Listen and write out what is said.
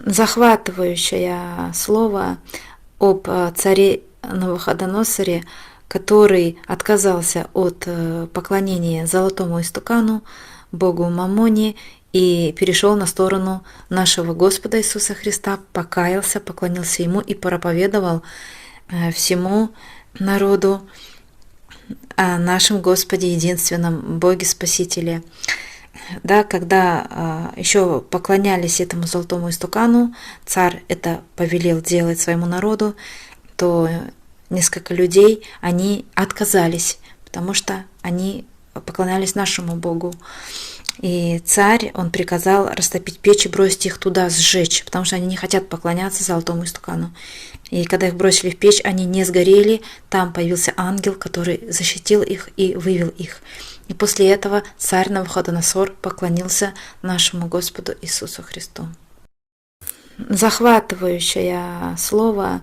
Захватывающее слово об царе Навуходоносоре, который отказался от поклонения золотому истукану, богу Мамоне, и перешел на сторону нашего Господа Иисуса Христа, покаялся, поклонился Ему и проповедовал всему народу о нашем Господе, единственном Боге Спасителе. Да, когда еще поклонялись этому золотому истукану, царь это повелел делать своему народу, то несколько людей, они отказались, потому что они поклонялись нашему Богу. И царь, он приказал растопить печь и бросить их туда, сжечь, потому что они не хотят поклоняться золотому истукану. И когда их бросили в печь, они не сгорели, там появился ангел, который защитил их и вывел их. И после этого царь Навуходоносор поклонился нашему Господу Иисусу Христу. Захватывающее слово